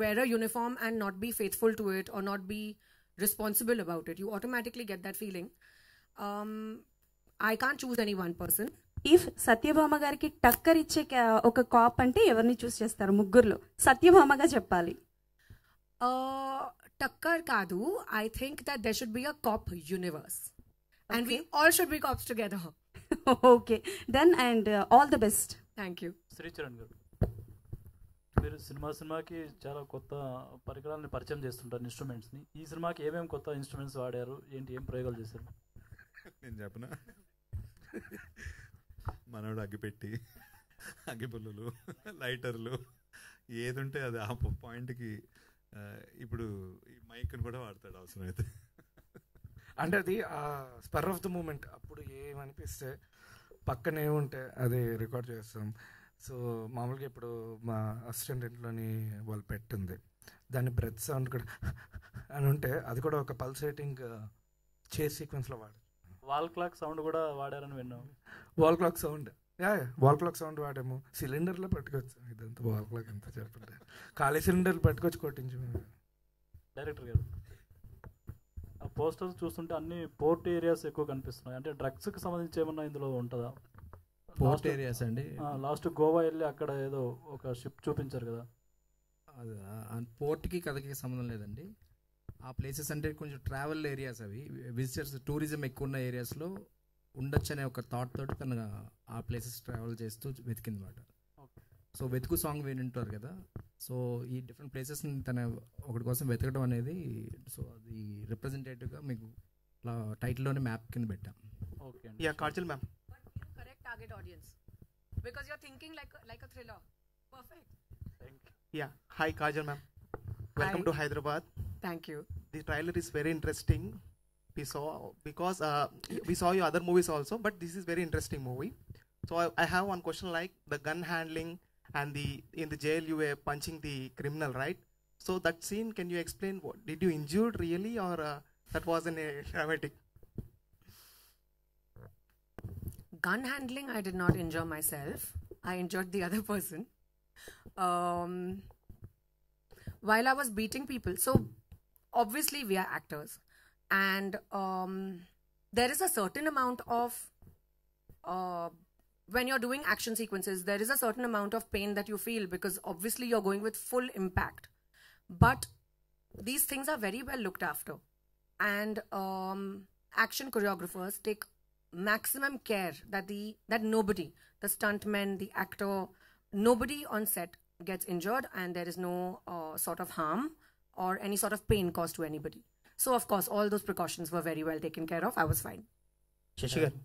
wear a uniform and not be faithful to it or not be responsible about it. You automatically get that feeling. I can't choose any one person. If Satyabhama గారికి టక్కర్ ఇచ్చే ఒక cap అంటే ఎవరిని చూస్ చేస్తారు ముగ్గురులో? సత్యభామగా చెప్పాలి. టక్కర్ కాదు, I think that there should be a cop universe. And we all should be cops together. Okay. Then and all the best. Thank you. Sricharan గారు, మీరు సినిమాకి చాలా కొత్త పరికరాలను పరిచయం చేస్తుంటారు, ఇన్స్ట్రుమెంట్స్ని. ఈ సినిమాకి ఏమేమి కొత్త ఇన్స్ట్రుమెంట్స్ వాడారు, ఏం ప్రయోగాలు చేశారు? నేను చెప్పనా? మనోడు అగ్గిపెట్టి, అగ్గిపుల్లలు, లైటర్లు, ఏది ఉంటే అది ఆ పాయింట్కి. ఇప్పుడు ఈ మైక్ని కూడా వాడతాడు అవసరమైతే. అంటే అది స్పర్ ఆఫ్ ద మూమెంట్, అప్పుడు ఏమనిపిస్తే పక్కన ఏముంటే అది రికార్డ్ చేస్తాం. సో మామూలుగా ఇప్పుడు మా అసిస్టెంట్ ఇంట్లోని వాళ్ళు పెట్టింది, దాని బ్రెత్ సౌండ్ కూడా అని ఉంటే అది కూడా ఒక పల్సేటింగ్ చేస్ సీక్వెన్స్లో వాడు. వాల్ క్లాక్ సౌండ్ కూడా వాడారని విన్నాం. Wall clock sound, wall clock sound వాడాము. సిలిండర్లో పట్టుకోవచ్చు, ఇదంతా వాల్ క్లాక్ అంతా చెప్పండి, ఖాళీ సిలిండర్లు పట్టుకొచ్చి కొట్టించు. డైరెక్టర్ గారు, ఆ పోస్టర్స్ చూస్తుంటే అన్ని పోర్ట్ ఏరియాస్ ఎక్కువ కనిపిస్తున్నాయి, అంటే డ్రగ్స్కి సంబంధించి ఏమన్నా ఇందులో ఉంటుందా? పోర్ట్ ఏరియాస్ అండి, లాస్ట్ గోవా వెళ్ళి అక్కడ ఏదో ఒక షిప్ చూపించారు కదా, అది పోర్ట్కి కథకి సంబంధం లేదండి. ఆ ప్లేసెస్ అంటే కొంచెం ట్రావెల్ ఏరియాస్, అవి విజిటర్స్ టూరిజం ఎక్కువ ఉన్న ఏరియాస్లో ఉండొచ్చు అనే ఒక థాట్ తోటి తను ఆ ప్లేసెస్ ట్రావెల్ చేస్తూ వెతికింది అనమాట. సో వెతుకు సాంగ్ వింటారు కదా, సో ఈ డిఫరెంట్ ప్లేసెస్ని తన ఒకటి కోసం వెతకడం అనేది, సో అది రిప్రజెంటేటివ్గా మీకు టైటిల్లోనే మ్యాప్ కింద పెట్టాం. Okay. Yeah Kajal ma'am. Correct target audience because you're thinking like a thriller. Perfect. Thank you. Yeah. Hi Kajal ma'am. Welcome to Hyderabad. Thank you. The trailer is very interesting. We saw because we saw your other movies also, but this is very interesting movie. So I have one question, like the gun handling and in the jail you were punching the criminal, right? So that scene, can you explain what did you injured really, or that was in a dramatic? Gun handling, I did not injure myself. I injured the other person. While I was beating people. So obviously we are actors. And there is a certain amount of, when you're doing action sequences, there is a certain amount of pain that you feel because obviously you're going with full impact. But these things are very well looked after. And action choreographers take maximum care that nobody, the stuntman, the actor, nobody on set gets injured and there is no sort of harm or any sort of pain caused to anybody. So of course all those precautions were very well taken care of. I was fine. Shashi గారు,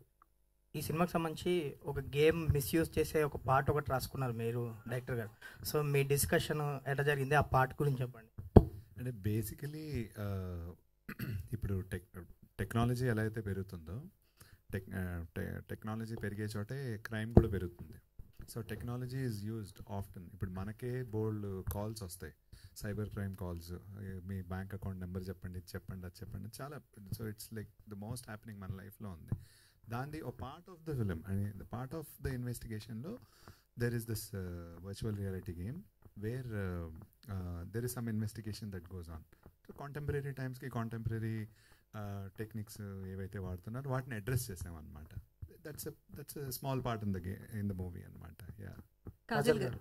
ఈ సినిమాకి సంబంధించి ఒక game misuse చేసే ఒక part ఒకటి రాసుకున్నారు మీరు డైరెక్టర్ గారు. సో మీ డిస్కషన్ ఎట్లా జరిగింది, ఆ పార్ట్ గురించి చెప్పండి. అంటే బేసికలీ ఇప్పుడు టెక్నాలజీ ఎలా అయితే పెరుగుతుందో టెక్నాలజీ పెరిగే చోటే క్రైమ్ కూడా పెరుగుతుంది. So technology is used often. ఇప్పుడు మనకే బోల్డ్ కాల్స్ వస్తాయి, సైబర్ క్రైమ్ కాల్స్. మీ బ్యాంక్ అకౌంట్ నెంబర్ చెప్పండి, ఇది చెప్పండి, అది చెప్పండి, చాలా. So it's like the most happening మన లైఫ్లో ఉంది. దాన్ని ఒక part of the film and part of the ఇన్వెస్టిగేషన్లో there is this virtual reality game where there is some investigation that goes on. So contemporary టైమ్స్కి కాంటెంపరీ టెక్నిక్స్ ఏవైతే వాడుతున్నారో వాటిని అడ్రస్ చేసామన్నమాట. That's small part in the movie అనమాట. కాజల్ గారు,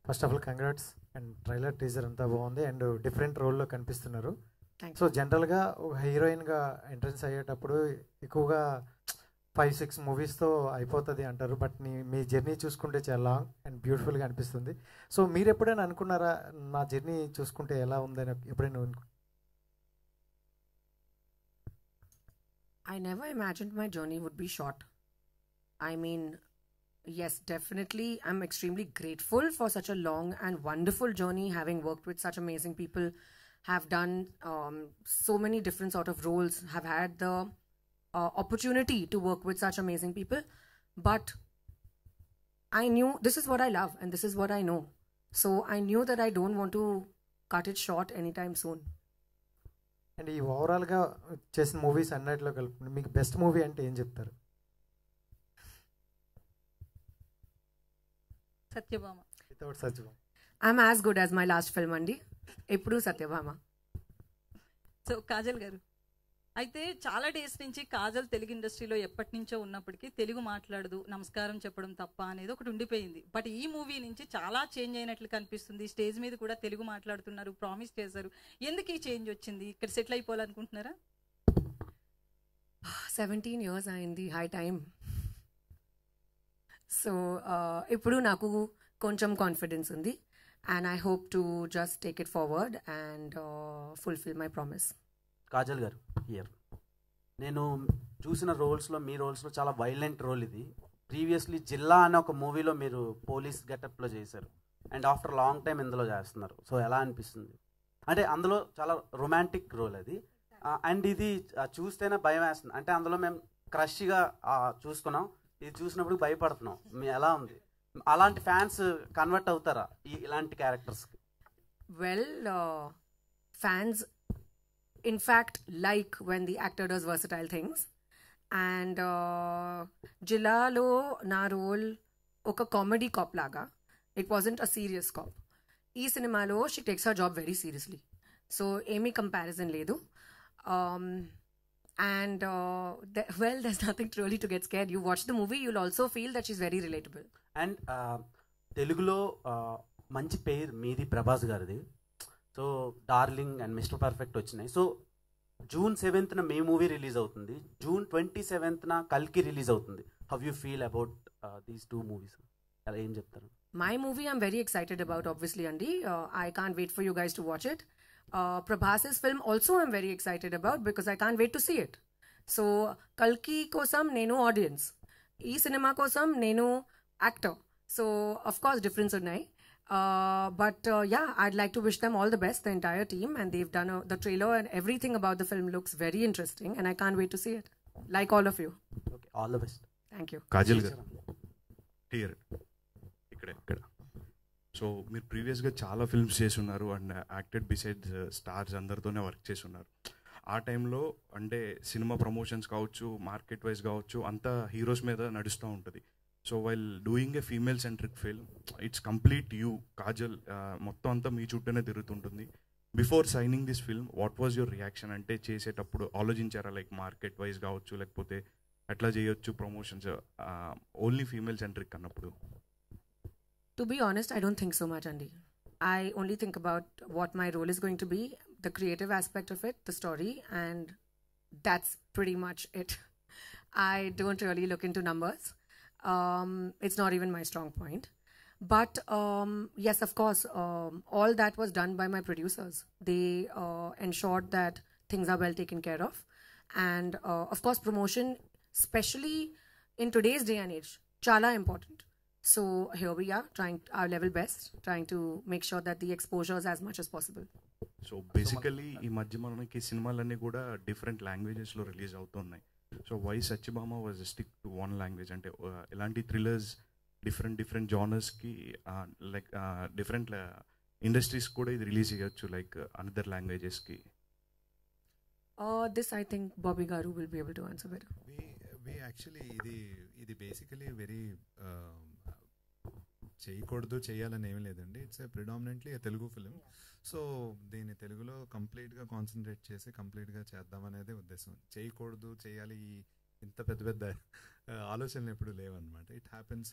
first of all congrats. And trailer teaser అంతా బాగుంది and different రోల్లో కనిపిస్తున్నారు. సో జనరల్గా ఒక హీరోయిన్గా ఎంట్రన్స్ అయ్యేటప్పుడు ఎక్కువగా 5-6 మూవీస్తో అయిపోతుంది అంటారు. బట్ మీ జర్నీ చూసుకుంటే చాలా లాంగ్ అండ్ బ్యూటిఫుల్గా అనిపిస్తుంది. సో మీరు ఎప్పుడైనా అనుకున్నారా నా జర్నీ చూసుకుంటే ఎలా ఉందని ఎప్పుడైనా? I never imagined my journey would be short. I mean, yes, definitely I'm extremely grateful for such a long and wonderful journey, having worked with such amazing people, have done so many different sort of roles, have had the opportunity to work with such amazing people. But I knew this is what I love and this is what I know. So I knew that I don't want to cut it short anytime soon. And ఈ ఓవరాల్గా చేసిన movies అన్నిటిలో కలుపుకుంటే మీకు best movie అంటే ఏం చెప్తారు? Satyabhama. Without Satyabhama. I'm as good as my last film అండి. ఎప్పుడు సత్యభామ. సో కాజల్ గారు, అయితే చాలా డేస్ నుంచి కాజల్ తెలుగు ఇండస్ట్రీలో ఎప్పటి నుంచో ఉన్నప్పటికీ తెలుగు మాట్లాడదు, నమస్కారం చెప్పడం తప్ప అనేది ఒకటి ఉండిపోయింది. బట్ ఈ మూవీ నుంచి చాలా చేంజ్ అయినట్లు కనిపిస్తుంది. స్టేజ్ మీద కూడా తెలుగు మాట్లాడుతున్నారు, ప్రామిస్ చేశారు. ఎందుకు ఈ చేంజ్ వచ్చింది? ఇక్కడ సెటిల్ అయిపోవాలనుకుంటున్నారా? 17 years అయింది, హై టైం. సో ఇప్పుడు నాకు కొంచెం కాన్ఫిడెన్స్ ఉంది and I hope to just take it forward and fulfil my promise. Kajal గారు హియర్, నేను చూసిన రోల్స్లో మీ రోల్స్లో చాలా వైలెంట్ రోల్ ఇది. ప్రీవియస్లీ జిల్లా అనే ఒక మూవీలో మీరు పోలీస్ గెటప్లో చేశారు అండ్ ఆఫ్టర్ లాంగ్ టైం ఇందులో చేస్తున్నారు. సో ఎలా అనిపిస్తుంది? అంటే అందులో చాలా రొమాంటిక్ రోల్ అది. అండ్ ఇది చూస్తేనే భయం వేస్తుంది. అంటే అందులో మేము క్రష్గా చూసుకున్నాం, ఇది చూసినప్పుడు భయపడుతున్నాం. ఎలా ఉంది? అలాంటి ఫ్యాన్స్ కన్వర్ట్ అవుతారా ఇలాంటి క్యారెక్టర్స్కి? Well, fans in fact like when the actor does versatile things, and Jillalo na role oka comedy cop laga, it wasn't a serious cop. Ee cinema lo she takes her job very seriously, so emi comparison ledu. And well, there's nothing really to get scared. You watch the movie, you'll also feel that she's very relatable. And తెలుగులో మంచి పేరు మీది, ప్రభాస్ గారిది. So darling and mister perfect వచ్చినాయి. So June 7th మీ movie release అవుతుంది, June 27th కల్కి release అవుతుంది. How you feel about these 2 movies? అలా ఏం చెప్తారు? My movie I'm very excited about, obviously, Andy. I can't wait for you guys to watch it. Prabhas's film also I'm very excited about because I can't wait to see it. So Kalki kosam nenu audience, ee cinema kosam nenu actor. So of course difference unnai. But yeah, I'd like to wish them all the best, the entire team, and they've done the trailer and everything about the film looks very interesting and I can't wait to see it. Like all of you. Okay, all the best. Thank you. Kajal గారు here, ఇక్కడ. So మీరు ప్రీవియస్గా చాలా films చేసి ఉన్నారు and acted beside stars అందరితోనే work చేసి ఉన్నారు. ఆ టైంలో అంటే సినిమా ప్రమోషన్స్ కావచ్చు, మార్కెట్ వైజ్ కావచ్చు, అంతా హీరోస్ మీద నడుస్తూ ఉంటుంది. So while doing a female centric film, it's complete you Kajal, మొత్తం అంతా మీ చుట్టూనే తిరుగుతుంటుంది. Before signing this film what was your reaction? అంటే చేసేటప్పుడు ఆలోచించారా లైక్ మార్కెట్ వైజ్ కావచ్చు, లేకపోతే ఎట్లా చేయొచ్చు ప్రమోషన్స్ ఓన్లీ ఫీమేల్ సెంట్రిక్ అన్నప్పుడు? To be honest, I don't think so much, Andy. I only think about what my role is going to be, the creative aspect of it, the story, and that's pretty much it. I don't really look into numbers. It's not even my strong point. But yes, of course, all that was done by my producers. They ensured that things are well taken care of. And of course, promotion, especially in today's day and age, chala important. So here we are, trying our level best, trying to make sure that the exposure is as much as possible. So basically ఈ మధ్య మనకి సినిమాలన్నీ కూడా different లాంగ్వేజెస్లో release అవుతున్నాయి. So why Satyabhama was stick to one language? అంటే ఎలాంటి thrillers different జానర్స్కి లైక్ డిఫరెంట్ ఇండస్ట్రీస్ కూడా ఇది రిలీజ్ చేయొచ్చు, లైక్ అనదర్ లాంగ్వేజెస్కి. This I think Bobby Garu will be able to answer better. We actually ఇది బేసికలీ వెరీ చేయకూడదు చేయాలని ఏమీ లేదండి. It's predominantly Telugu film. So దీన్ని తెలుగులో కంప్లీట్గా కాన్సన్ట్రేట్ చేసి కంప్లీట్గా చేద్దామనేదే ఉద్దేశం. చేయకూడదు చేయాలి ఇంత పెద్ద ఆలోచనలు ఎప్పుడు లేవన్నమాట. It happens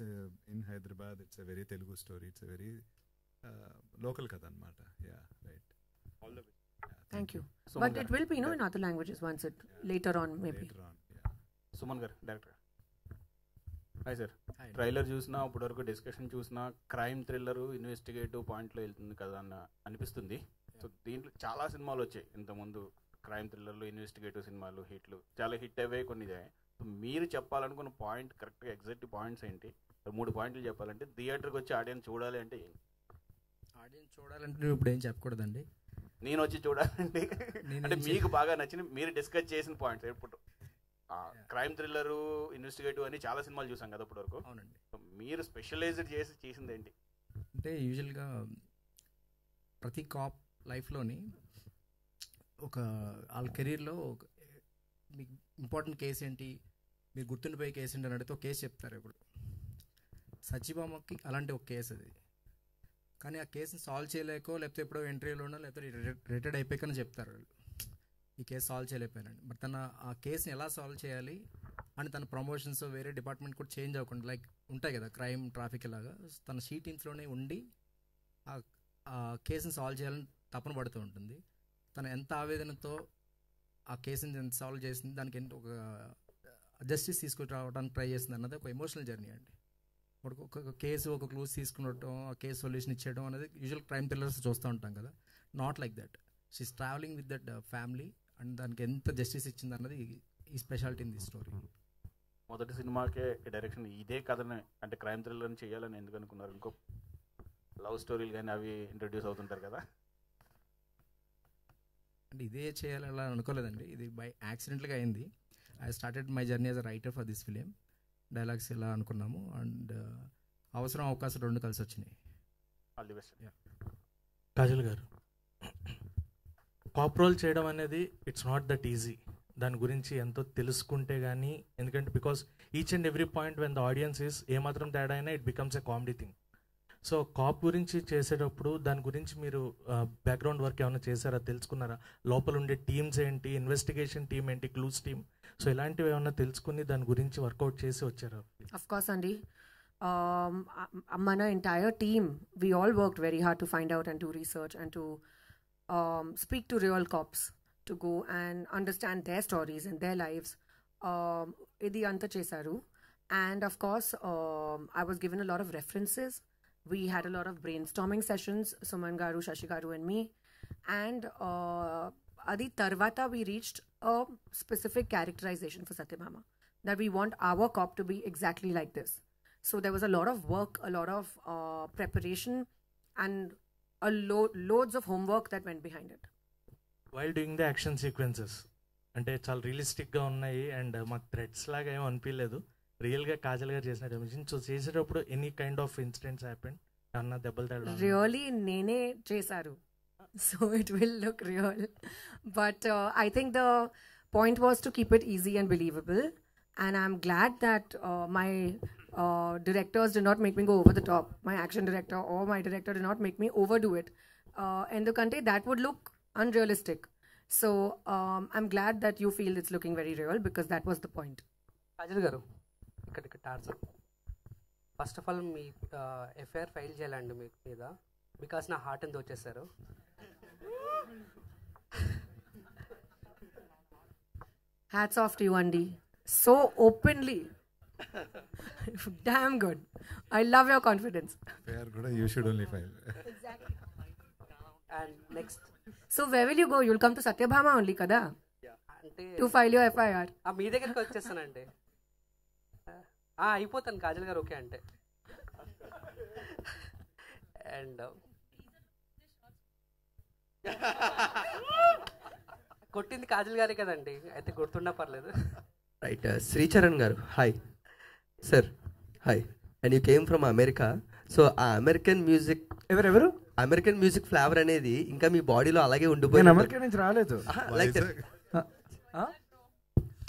in Hyderabad. It's a very Telugu story. It's a very local కథ అనమాట. Yeah right. All the best. Thank you. But it will be in other languages once it later on maybe. Suman గారు డైరెక్టర్. Hi sir. ట్రైలర్ చూసినా ఇప్పటి వరకు discussion చూసినా crime thriller investigative పాయింట్లో వెళ్తుంది కదా అన్న అనిపిస్తుంది. సో దీంట్లో చాలా సినిమాలు వచ్చాయి ఇంతకుముందు, క్రైమ్ థ్రిల్లర్లు ఇన్వెస్టిగేటివ్ సినిమాలు హిట్లు చాలా హిట్ అయ్యాయి, కొన్ని ఇదే. మీరు చెప్పాలనుకున్న పాయింట్ కరెక్ట్గా ఎగ్జాక్ట్ పాయింట్స్ ఏంటి? 3 పాయింట్లు చెప్పాలంటే థియేటర్కి వచ్చి ఆడియన్స్ చూడాలి అంటే ఏంటి? ఆడియన్స్ చూడాలంటే నువ్వు ఇప్పుడు ఏం చెప్పకూడదండి. నేను వచ్చి చూడాలండి అంటే మీకు బాగా నచ్చిన మీరు డిస్కస్ చేసిన పాయింట్స్. ఇప్పుడు క్రైమ్ థ్రిల్లరు ఇన్వెస్టిగేటివ్ అని చాలా సినిమాలు చూసాం కదా ఇప్పటి వరకు. అవునండి. మీరు స్పెషలైజ్డ్ చేసింది ఏంటి? అంటే యూజువల్గా ప్రతి కాప్ లైఫ్లోని ఒక వాళ్ళ కెరీర్లో మీకు ఇంపార్టెంట్ కేసు ఏంటి, మీరు గుర్తుండిపోయే కేసు ఏంటి అని అడిగితే ఒక కేసు చెప్తారు. ఇప్పుడు సత్యభామకి అలాంటి ఒక కేసు అది. కానీ ఆ కేసుని సాల్వ్ చేయలేకో లేకపోతే ఎప్పుడో ఇంటర్వ్యూలోనో లేకపోతే రిటైర్డ్ అయిపోయాకని చెప్తారు వాళ్ళు, ఈ కేసు సాల్వ్ చేయలేకపోయానండి. బట్ తన ఆ కేసుని ఎలా సాల్వ్ చేయాలి అని తన ప్రమోషన్స్ వేరే డిపార్ట్మెంట్ కూడా చేంజ్ అవ్వకుండా, లైక్ ఉంటాయి కదా క్రైమ్ ట్రాఫిక్ ఇలాగా, తన షీ టీమ్స్లోనే ఉండి ఆ కేసుని సాల్వ్ చేయాలని తపన పడుతూ ఉంటుంది. తను ఎంత ఆవేదనతో ఆ కేసుని ఎంత సాల్వ్ చేసింది, దానికి ఎంత ఒక జస్టిస్ తీసుకురావడానికి ట్రై చేసింది అన్నది ఒక ఎమోషనల్ జర్నీ అండి. ఒక కేసు ఒక క్లూస్ తీసుకునడం, ఆ కేసు సొల్యూషన్ ఇచ్చేయడం అనేది యూజువల్ క్రైమ్ థ్రిల్లర్స్ చూస్తూ ఉంటాం కదా. Not like that. She's travelling with that family and దానికి ఎంత జస్టిస్ ఇచ్చింది అన్నది ఈ స్పెషాలిటీ ఇన్ ది స్టోరీ. మొదటి సినిమాకే డైరెక్షన్ ఇదే కథనే అంటే క్రైమ్ థ్రిల్లర్ని చేయాలని ఎందుకు అనుకున్నారు? ఇంకో లవ్ స్టోరీలు కానీ అవి ఇంట్రడ్యూస్ అవుతుంటారు కదా. అంటే ఇదే చేయాలని అనుకోలేదండి, ఇది బై యాక్సిడెంట్గా అయింది. I started my journey as a writer for this film. Dialogues ఇలా అనుకున్నాము అండ్ అవకాశం 2 కలిసి వచ్చినాయి. All the best. కాజల్ గారు, కాప్ రోల్ చేయడం అనేది ఇట్స్ నాట్ దట్ ఈజీ. దాని గురించి ఎంతో తెలుసుకుంటే కానీ, ఎందుకంటే because each and every point when the audience is ఏమాత్రం తేడా అయినా it becomes a comedy thing. So cop గురించి చేసేటప్పుడు దాని గురించి మీరు బ్యాక్గ్రౌండ్ వర్క్ ఏమైనా చేశారా, తెలుసుకున్నారా? లోపల ఉండే టీమ్స్ ఏంటి, ఇన్వెస్టిగేషన్ టీమ్ ఏంటి, క్లూస్ టీమ్, సో ఇలాంటివి ఏమైనా తెలుసుకుని దాని గురించి వర్కౌట్ చేసి వచ్చారా? Of course, Andy. Mana entire team, we all worked very hard to find out and do research and to speak to real cops, to go and understand their stories and their lives. Idi anta chesaru. And of course, I was given a lot of references. We had a lot of brainstorming sessions, Suman Garu, Shashi Garu and me. And adi tarvata we reached a specific characterization for Satyabhama, that we want our cop to be exactly like this. So there was a lot of work, a lot of preparation and loads of homework that went behind it. While doing the action sequences, అంటే చాలా రియలిస్టిక్గా ఉన్నాయి and మాకు threads లాగా ఏమో అనిపించలేదు, రియల్గా కాజల్ గారు చేసినట్టు అనిపించింది. సో చేసేటప్పుడు any kind of incidents happen? అన్న దెబ్బలు తగ్గడం రియల్లీ నేనే చేశారు, so it will look real. But I think the point was to keep it easy and believable. And I'm glad that my directors did not make me go over the top. My action director or my director did not make me overdo it. Endukante that would look unrealistic. So I'm glad that you feel it's looking very real because that was the point. Kajal గారు, ఇక్కడ torture first of all me FIR file చేయాలండి మీ మీద, because నా heart ఎంత వచ్చేసారు. Hats off to you, Andy. So openly. Damn good. I love your confidence. Fair kuda you should only file. Exactly. And next. So where will you go? You'll come to Satyabhama only kada? అంటే To file your FIR. మీ దగ్గరికి వచ్చేస్తానండి. అయిపోతాను కాజల్ గారు okay అంటే. And కొట్టింది కాజల్ గారే కదండి, అయితే గుర్తున్నా పర్లేదు. రైట్. శ్రీచరణ్ గారు hi sir. Hi. And you came from America. So ఆ అమెరికన్ మ్యూజిక్ ఎవరెవరు అమెరికన్ మ్యూజిక్ ఫ్లేవర్ అనేది ఇంకా మీ బాడీలో అలాగే ఉండిపోయింది. నేను అమెరికా నుంచి రాలేదు. లైక్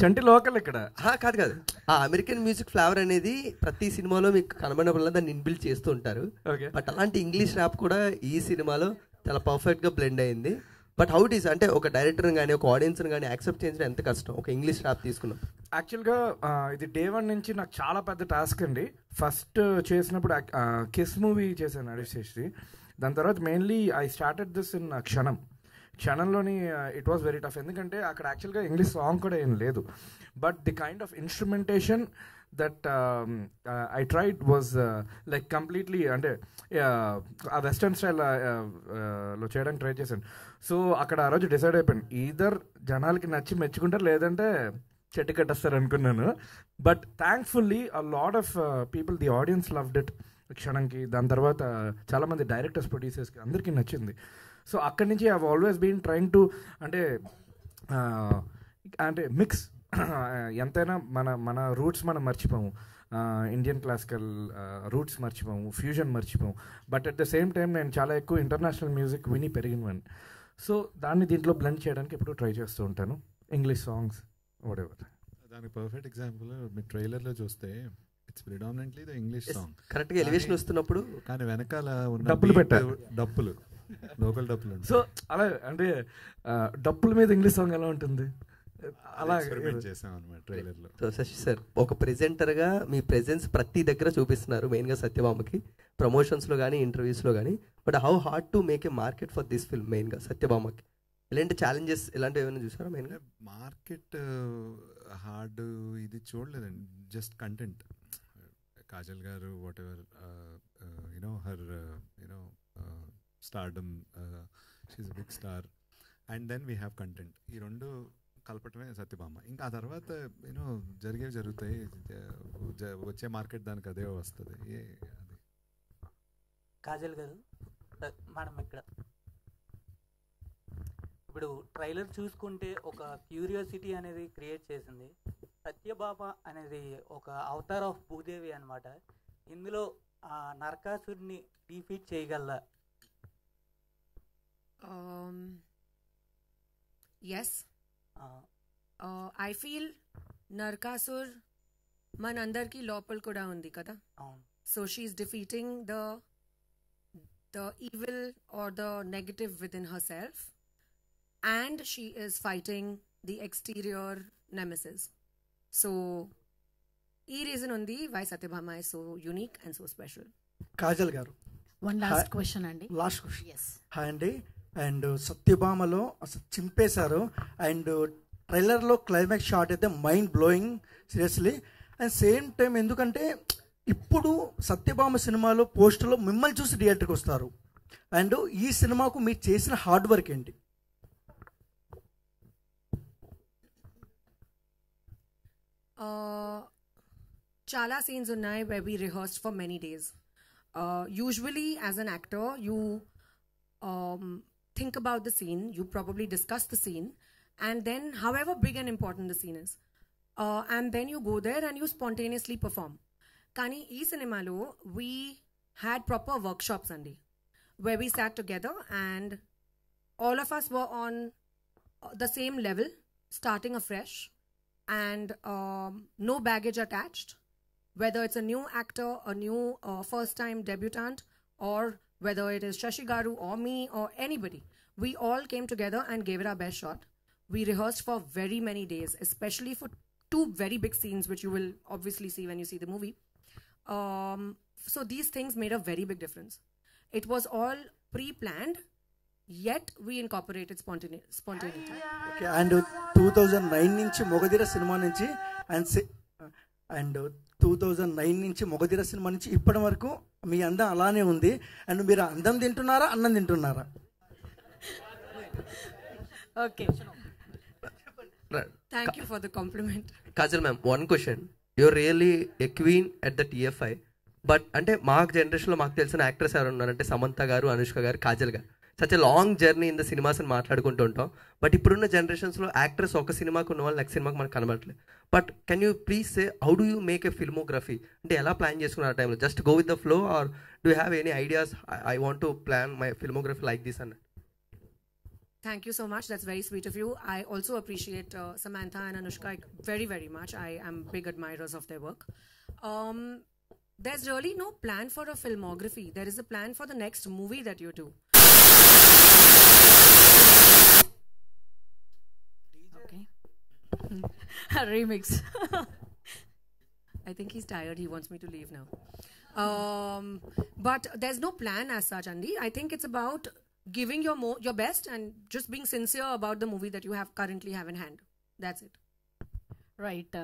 చంటి లోకల్ ఇక్కడ. కాదు కాదు, ఆ అమెరికన్ మ్యూజిక్ ఫ్లేవర్ అనేది ప్రతి సినిమాలో మీకు కనబడినప్పుడు దాన్ని ఇన్బిల్డ్ చేస్తూ ఉంటారు. బట్ అలాంటి ఇంగ్లీష్ ర్యాప్ కూడా ఈ సినిమాలో చాలా పర్ఫెక్ట్ గా బ్లెండ్ అయింది. బట్ హౌ ఇట్ ఈస్ అంటే ఒక డైరెక్టర్ కానీ ఒక ఆడియన్స్ కానీ యాక్సెప్ట్ చేయించడం ఎంత కష్టం ఒక ఇంగ్లీష్ ర్యాప్ తీసుకున్నాం? యాక్చువల్గా ఇది డే 1 నుంచి నాకు చాలా పెద్ద టాస్క్ అండి. ఫస్ట్ చేసినప్పుడు కిస్ మూవీ చేశాను అడిశేషి. దాని తర్వాత mainly I started this in క్షణంలోని ఇట్ వాస్ వెరీ టఫ్. ఎందుకంటే అక్కడ యాక్చువల్గా ఇంగ్లీష్ సాంగ్ కూడా ఏం లేదు. But the kind of instrumentation that I tried was like completely అంటే ఆ వెస్టర్న్ స్టైల్ లో చేయడానికి ట్రై చేశాను. సో అక్కడ ఆ రోజు డిసైడ్ అయిపోయాను, ఈదర్ జనాలకి నచ్చి మెచ్చుకుంటారు లేదంటే చెట్టు కట్టేస్తారు అనుకున్నాను. But thankfully a lot of people, the audience loved it క్షణంకి. దాని తర్వాత చాలామంది డైరెక్టర్స్ ప్రొడ్యూసర్స్కి అందరికీ నచ్చింది. సో అక్కడి నుంచి I always been trying to అంటే మిక్స్. ఎంతైనా మన రూట్స్ మనం మర్చిపోము, ఇండియన్ క్లాసికల్ రూట్స్ మర్చిపోము, ఫ్యూజన్ మర్చిపోము. But at the same time నేను చాలా ఎక్కువ ఇంటర్నేషనల్ మ్యూజిక్ విని పెరిగినవని. సో దాన్ని దీంట్లో బ్లెండ్ చేయడానికి ఎప్పుడు ట్రై చేస్తూ ఉంటాను. English songs whatever. దానికి పర్ఫెక్ట్ ఎగ్జాంపుల్ మీ ట్రైలర్లో చూస్తే it's predominantly the English song. కరెక్ట్గా ఎలివేషన్ వస్తున్నప్పుడు కానీ వెనకాల ఉన్న డప్పులు పెట్టారు, డప్పులు లోకల్ డప్పులు. సో అలా అంటే డప్పుల మీద ఇంగ్లీష్ సాంగ్ ఎలా ఉంటుంది అలా చేసాం అనమాట ట్రైలర్లో. సో శశి సార్ ఒక ప్రెజెంటర్గా మీ ప్రెజెన్స్ ప్రతి దగ్గర చూపిస్తున్నారు, మెయిన్గా సత్యభామకి ప్రమోషన్స్లో కానీ ఇంటర్వ్యూస్లో కానీ. But how hard to make a market for this film మెయిన్గా సత్యభామకి? ఇలాంటి ఛాలెంజెస్ ఇలాంటివి ఏమైనా చూసారా మెయిన్గా? మార్కెట్ హార్డ్ ఇది చూడలేదండి, just content. Kajal garu whatever you know her you know stardom, she's a big star, and then we have content. ఈ రెండు కలపటమే సత్యభామ. ఇంకా ఆ తర్వాత యూనో జరిగేవి జరుగుతాయి, వచ్చే మార్కెట్ దానికి అదే వస్తుంది. అది కాజల్ గారు మేడం ఇక్కడ ఇప్పుడు ట్రైలర్ చూసుకుంటే ఒక క్యూరియాసిటీ అనేది క్రియేట్ చేసింది. సత్యభామ అనేది ఒక అవతార్ ఆఫ్ భూదేవి అనమాట. ఇందులో నరకాసుడిని డిఫీట్ చేయగలరా? ఎస్, ఐ ఫీల్ నరకాసుర్ మనందరికీ లోపల కూడా ఉంది కదా. So she's defeating the evil or the negative within herself, and she is fighting the exterior nemesis. So ee reason undi why Satyabhama is so unique and so special. Kajal గారు one last question అండి. Last question. yes hi అండి. And సత్యభామలో అసలు చింపేశారు. And ట్రైలర్లో climax shot అయితే mind blowing seriously. And same time ఎందుకంటే ఇప్పుడు సత్యభామ సినిమాలో పోస్టర్లో మిమ్మల్ని చూసి థియేటర్కి వస్తారు. అండ్ ఈ సినిమాకు మీరు చేసిన హార్డ్ వర్క్ ఏంటి? Chala scenes unnai where we rehearsed for many days. Usually as an actor you think about the scene, you probably discuss the scene, and then however big and important the scene is, and then you go there and you spontaneously perform. Kani ee cinemalo we had proper workshops andi where we sat together and all of us were on the same level, starting afresh, and no baggage attached, whether it's a new actor, a new first time debutant, or whether it is Shashi Garu or me or anybody. We all came together and gave it our best shot. We rehearsed for very many days, especially for two very big scenes which you will obviously see when you see the movie. So these things made a very big difference. It was all pre-planned, yet we incorporated spontaneity. Okay, and 2009 నుంచి Magadheera cinema నుంచి and 2009 నుంచి Magadheera cinema నుంచి ఇప్పటి వరకు మీ అందం అలానే ఉంది. And మీరు అందం తింటున్నారా, అన్నం తింటున్నారా? Okay, thank you for the compliment. Kajal ma'am, one question. You're really a queen at the TFI. But అంటే మాకు జనరేషన్లో మాకు తెలిసిన యాక్టర్స్ ఎవరు ఉన్నారంటే సమంత గారు, అనుష్క గారు, కాజల్ గారు. Such a long journey in the cinemas అని మాట్లాడుకుంటూ ఉంటాం. బట్ ఇప్పుడున్న జనరేషన్స్లో యాక్టర్స్ ఒక సినిమాకు ఉన్న వాళ్ళు నెక్స్ట్ సినిమాకి మనకు కనబడట్లేదు. But can you please say how do you make a filmography? అంటే ఎలా ప్లాన్ చేసుకున్నారు ఆ టైంలో? Just go with the flow or do have any ideas? I want to plan my filmography like this అన్న. Thank you so much. That's very sweet of you. I also appreciate Samantha and Anushka very, very much. I am big admirers of their work. There's really no plan for a filmography. There is a plan for the next movie that you do. Okay. Remix. I think he's tired. He wants me to leave now. But there's no plan as such, Andy. I think it's about giving your best and just being sincere about the movie that you currently have in hand. That's it. Right.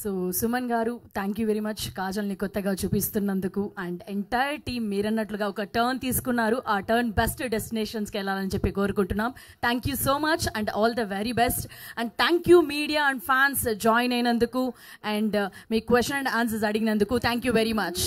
So Suman గారు, thank you very much కాజల్ని కొత్తగా చూపిస్తున్నందుకు. And entire team మీరన్నట్లుగా ఒక turn తీసుకున్నారు. ఆ turn best డెస్టినేషన్స్కి వెళ్ళాలని చెప్పి కోరుకుంటున్నాం. Thank you so much and all the very best. And thank you media and fans join అయినందుకు and మీ క్వశ్చన్ అండ్ ఆన్సర్స్ అడిగినందుకు థ్యాంక్ యూ వెరీ మచ్.